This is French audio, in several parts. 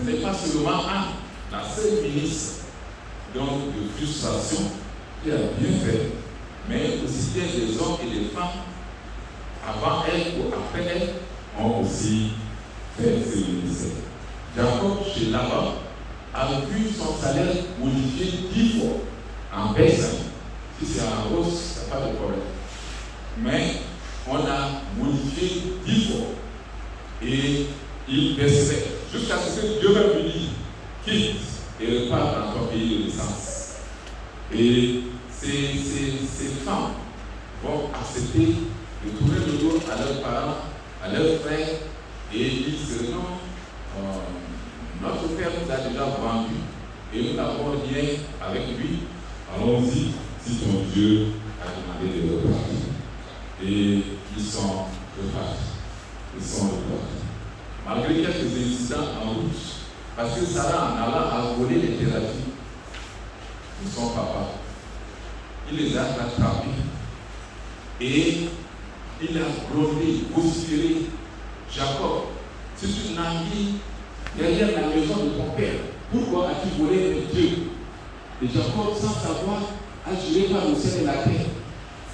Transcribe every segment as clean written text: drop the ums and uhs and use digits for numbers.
Ce n'est pas seulement la seule ministre donc, de frustration qui a bien fait, mais aussi bien des hommes et des femmes avant elle ou après elle ont aussi fait ce ministère. Jacob, chez Laban, a vu son salaire modifié 10 fois en baisse. Si c'est en hausse, il n'y a pas de problème. Mais on a modifié 10 fois. Et il baissait jusqu'à ce que Dieu va lui dire quitte et repart dans ton pays de naissance. Et ces femmes vont accepter de tourner le dos à leurs parents, à leurs frères, et ils disent que non, notre père nous a déjà vendu et nous n'avons rien avec lui. Allons-y si ton Dieu a demandé de repartir. Et ils sont repartis. Malgré quelques incidents en route, parce que Sarah, en allant, a volé les thérapies de son papa. Il les a rattrapés. Et il a grondé, vociféré. Jacob, si tu navigues derrière la maison de ton père, pourquoi as-tu volé mes dieux? Et Jacob, sans savoir, a juré par le ciel et la terre.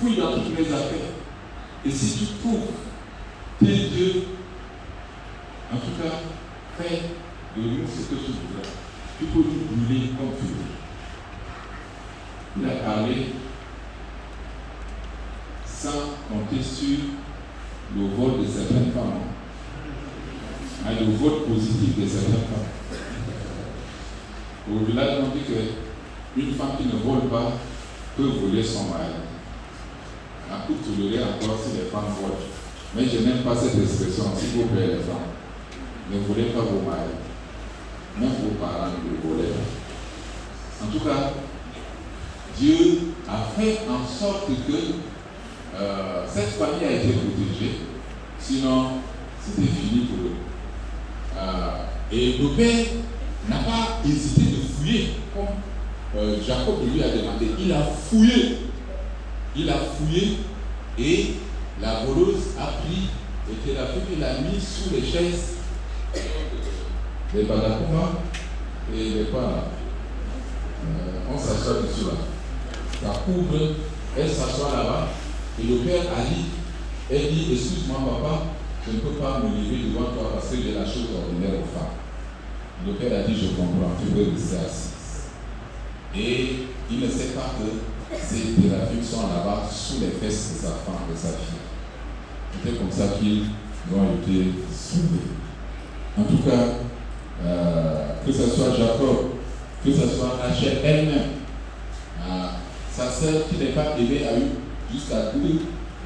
Fouille dans toutes mes affaires. Et si tu trouves tes dieux, en tout cas, fais de nous ce que tu voudras. Tu peux nous brûler comme tu veux. Il a parlé sans compter sur le vol de certaines femmes. Le vote positif de certaines femmes. Au village, on dit qu'une femme qui ne vole pas peut voler son mari. On peut tolérer encore si les femmes volent. Mais je n'aime pas cette expression, s'il vous plaît, les femmes. Ne volez pas vos maris. Même vos parents ne le volez pas. En tout cas, Dieu a fait en sorte que cette famille a été protégée. Sinon, c'était fini pour eux. Et le père n'a pas hésité de fouiller, comme Jacob lui a demandé. Il a fouillé. Et la voleuse a pris le téléphone et l'a mis sous les chaises, les badakouma et les pas. On s'assoit dessus là. La couvre, elle s'assoit là-bas. Et le père Ali, elle dit, excuse-moi papa, je ne peux pas me lever devant toi parce que j'ai la chose ordinaire aux femmes. Le père a dit, je comprends, tu peux rester assis. Et il ne sait pas que ces thérapies sont là-bas sous les fesses de sa femme, de sa fille. C'était comme ça qu'ils ont été sauvés. En tout cas, que ce soit Jacob, que ce soit Rachel elle-même, sa sœur qui n'est pas aimée a eu jusqu'à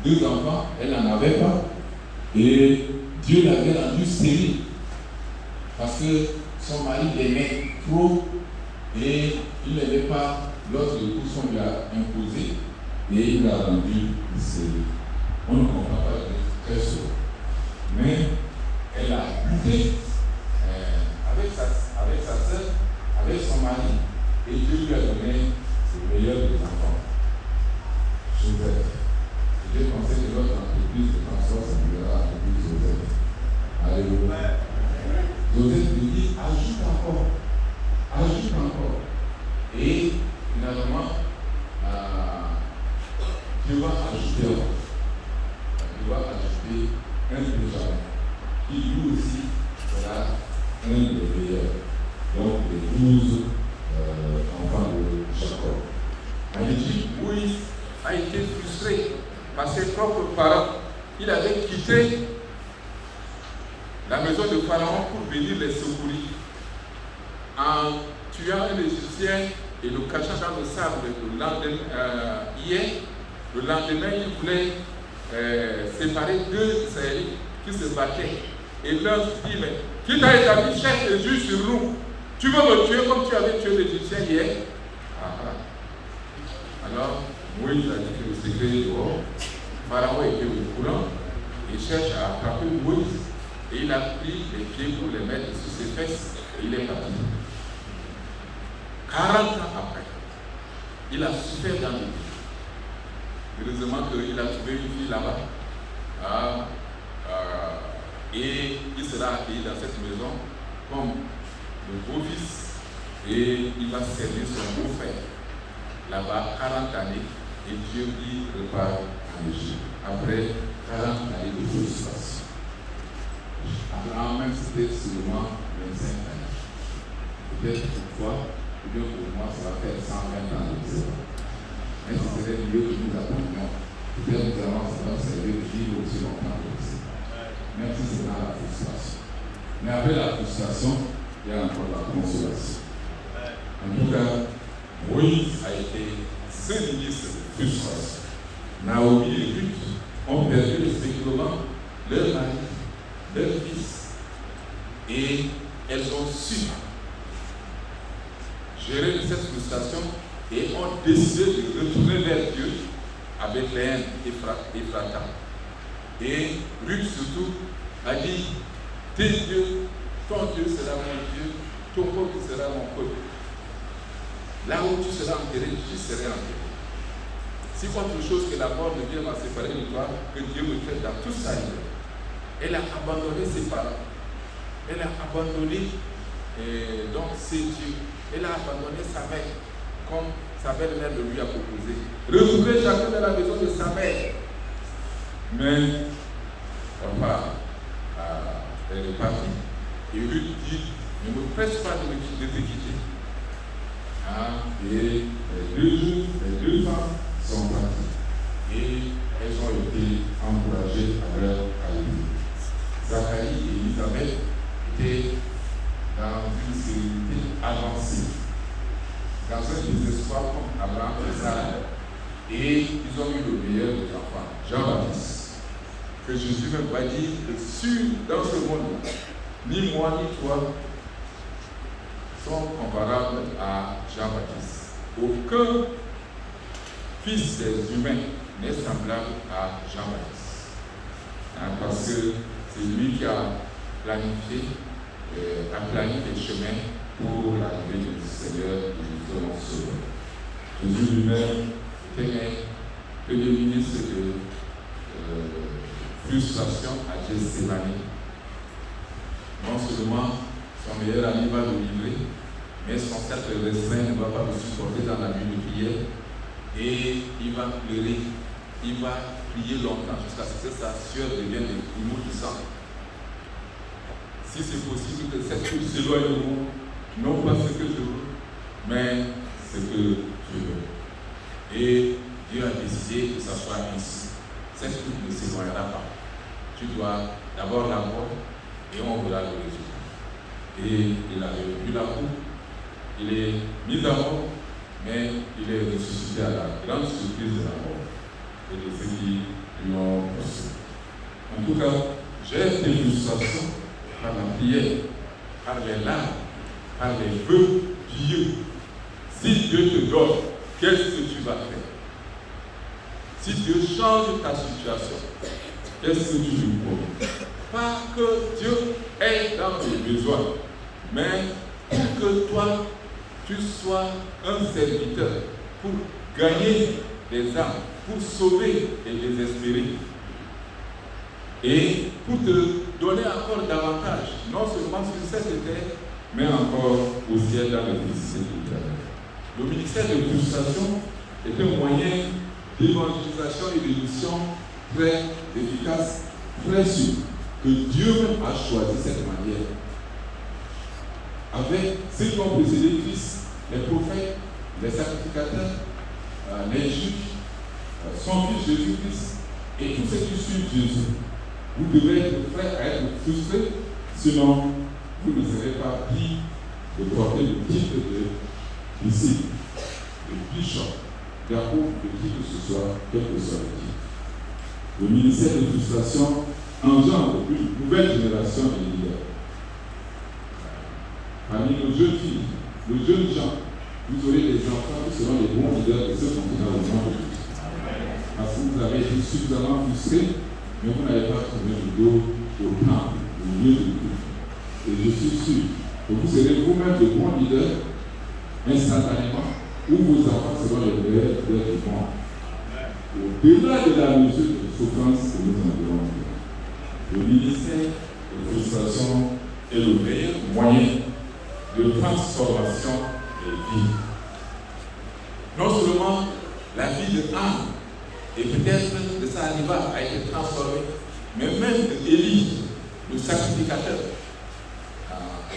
deux enfants, elle n'en avait pas. Et Dieu l'avait rendue stérile parce que son mari l'aimait trop et il n'aimait pas l'autre épouse qu'on lui a imposé et il l'a rendue stérile. On ne comprend pas très souvent. Mais elle a lutté avec sa sœur, avec son mari, et Dieu lui a donné le meilleur des enfants. Joseph. Et Dieu pensait que notre entreprise de transport s'appellera l'entreprise Joseph. Alléluia. Joseph lui dit, ajoute encore. Et finalement, Dieu va ajouter encore. Il va ajouter un Benjamin, qui lui aussi sera un des meilleurs. Donc les 12 enfants de Jacob. En Égypte, Moïse a été frustré par ses propres parents. Il avait quitté la maison de Pharaon pour venir les secourir. En tuant un Égyptien et le cachant dans le sable le lendemain, il voulait séparer deux Israélites qui se battaient. Et l'un dit, mais qui t'a établi chef et juge sur nous? Tu veux me tuer comme tu avais tué l'Égyptien hier? Alors, Moïse a dit que le secret est dehors. Pharaon était au courant et cherche à attraper Moïse. Et il a pris les pieds pour les mettre sur ses fesses et il est parti. 40 ans après, il a souffert dans le vie. Heureusement qu'il a trouvé une fille là-bas. Et il sera accueilli dans cette maison comme le beau-fils, et il va servir son beau-frère là-bas 40 années, et Dieu lui repart en Égypte. Après 40 années de frustration. Abraham, même si c'était seulement 25 années. Peut-être toutefois, ou bien pour moi, ça va faire 120 ans de zéro. Mais ce serait mieux que nous apprenions. Peut-être nous allons servir de vivre aussi longtemps que ça. Même si c'est dans la frustration. Mais après la frustration, il y a encore la consolation. En tout cas, Moïse a été saint ministre de frustration. Naomi et Ruth ont perdu respectivement leur mari, leur fils, et elles ont su gérer cette frustration et ont décidé de retourner vers Dieu avec Bethléem et Ephrata. Et Ruth surtout a dit, tes dieux, ton Dieu sera mon Dieu, ton peuple sera mon peuple. Là où tu seras enterré, je serai enterré. Si autre chose que la mort de Dieu m'a séparé de toi, que Dieu me traite dans tout ça. Elle a abandonné ses parents. Elle a abandonné donc ses dieux. Elle a abandonné sa mère, comme sa belle-mère le lui a proposé. Retrouver chacun dans la maison de sa mère. Mais papa elle est partie. Et lui dit, ne me presse pas de te quitter. Et les deux femmes sont parties. Et elles ont été encouragées à leur arrivée. Zacharie et Isabelle étaient dans une sérénité avancée, dans un désespoir comme Abraham et Sarah. Et ils ont eu le meilleur des enfants, Jean-Baptiste. Que Jésus même va dire que dans ce monde, ni moi ni toi sont comparables à Jean-Baptiste. Aucun fils des humains n'est semblable à Jean-Baptiste. Parce que c'est lui qui a planifié les chemins pour l'arrivée du Seigneur et du Sauveur. Jésus lui-même était un premier ministre de frustration à Gethsémani. Non seulement son meilleur ami va le livrer, mais son cercle restreint ne va pas le supporter dans la nuit de prière. Et il va pleurer, il va prier longtemps jusqu'à ce que sa sueur devienne des grumeaux du sang. Si c'est possible que cette chose s'éloigne de moi, non pas ce que je veux, mais ce que je veux. Et Dieu a décidé que ça soit ainsi. Cette chose ne s'éloignera pas. Tu dois d'abord la voir et on verra le résultat. Et il a revu la coupe, il est mis à mort, mais il est ressuscité à la grande surprise de la mort et de ceux qui lui ont reçu. En tout cas, j'ai des frustrations par la prière, par les larmes, par les vœux pieux. Si Dieu te donne, qu'est-ce que tu vas faire? Si Dieu change ta situation, qu'est-ce que tu lui promets? Pas que Dieu est dans tes besoins, mais pour que toi, tu sois un serviteur pour gagner des âmes, pour sauver les désespérés et pour te donner encore davantage, non seulement sur cette terre, mais encore au ciel dans le ministère de l'Éternel. Le ministère de frustration est un moyen d'évangélisation et de mission très efficace, très sûr, que Dieu même a choisi cette manière. Avec ceux qui ont précédé Christ, les prophètes, les sacrificateurs, les juges, son fils Jésus-Christ et tous ceux qui suivent Jésus. Vous devez être prêts à être frustrés, sinon vous ne serez pas dignes de porter le titre de disciple, de bishop, d'apôtre, de qui que ce soit, quel que soit le titre. Le ministère de frustration engendre une nouvelle génération de leaders. Parmi nos jeunes filles, nos jeunes gens, vous aurez des enfants qui seront les bons leaders de ce continent au monde. Parce que vous avez été suffisamment frustrés, mais vous n'avez pas trouvé le dos au temple, au lieu de culte. Et je suis sûr que vous serez vous-même de bons leaders instantanément, où vos enfants seront les meilleurs leaders du monde. Au-delà de la mesure de souffrance que nous environs, le ministère de frustration est le meilleur moyen de transformation des vies. Non seulement la vie de Anne et peut-être de Saliba a été transformée, mais même d'Élie, le sacrificateur,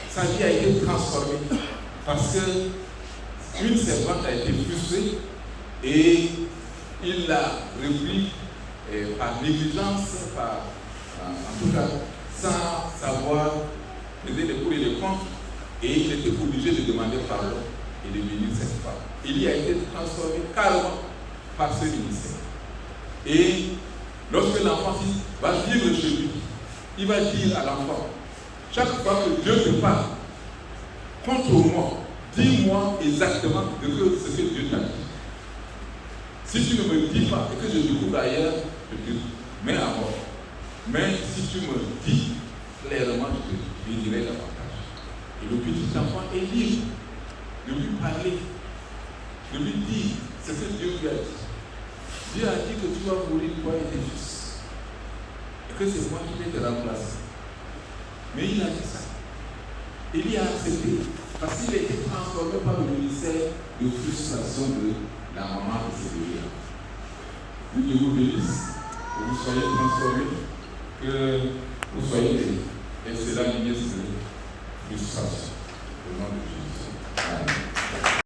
sa vie a été transformée parce qu'une servante a été frustrée et il l'a repris par négligence, en tout cas sans savoir peser les pour et les contre, et il était obligé de demander pardon et de bénir cette femme. Il a été transformé carrément par ce ministère. Et lorsque l'enfant va vivre chez lui, il va dire à l'enfant, chaque fois que Dieu te parle, contre moi, dis-moi exactement ce que Dieu t'a dit. Si tu ne me dis pas et que je découvre ailleurs, je te mets à mort. Mais si tu me dis clairement, je te dirai davantage. Et le petit enfant est libre de lui parler, de lui dire ce que Dieu lui a dit. Dieu a dit que tu vas mourir, toi et tes fils. Et que c'est moi qui vais te remplacer. Mais il a dit ça. Il y a accepté. Parce qu'il a été transformé par le ministère de frustration de la maman de Séville. Que Dieu vous bénisse, que vous soyez transformés, que vous soyez des excellents ministres de frustration. Au nom de Jésus. Amen.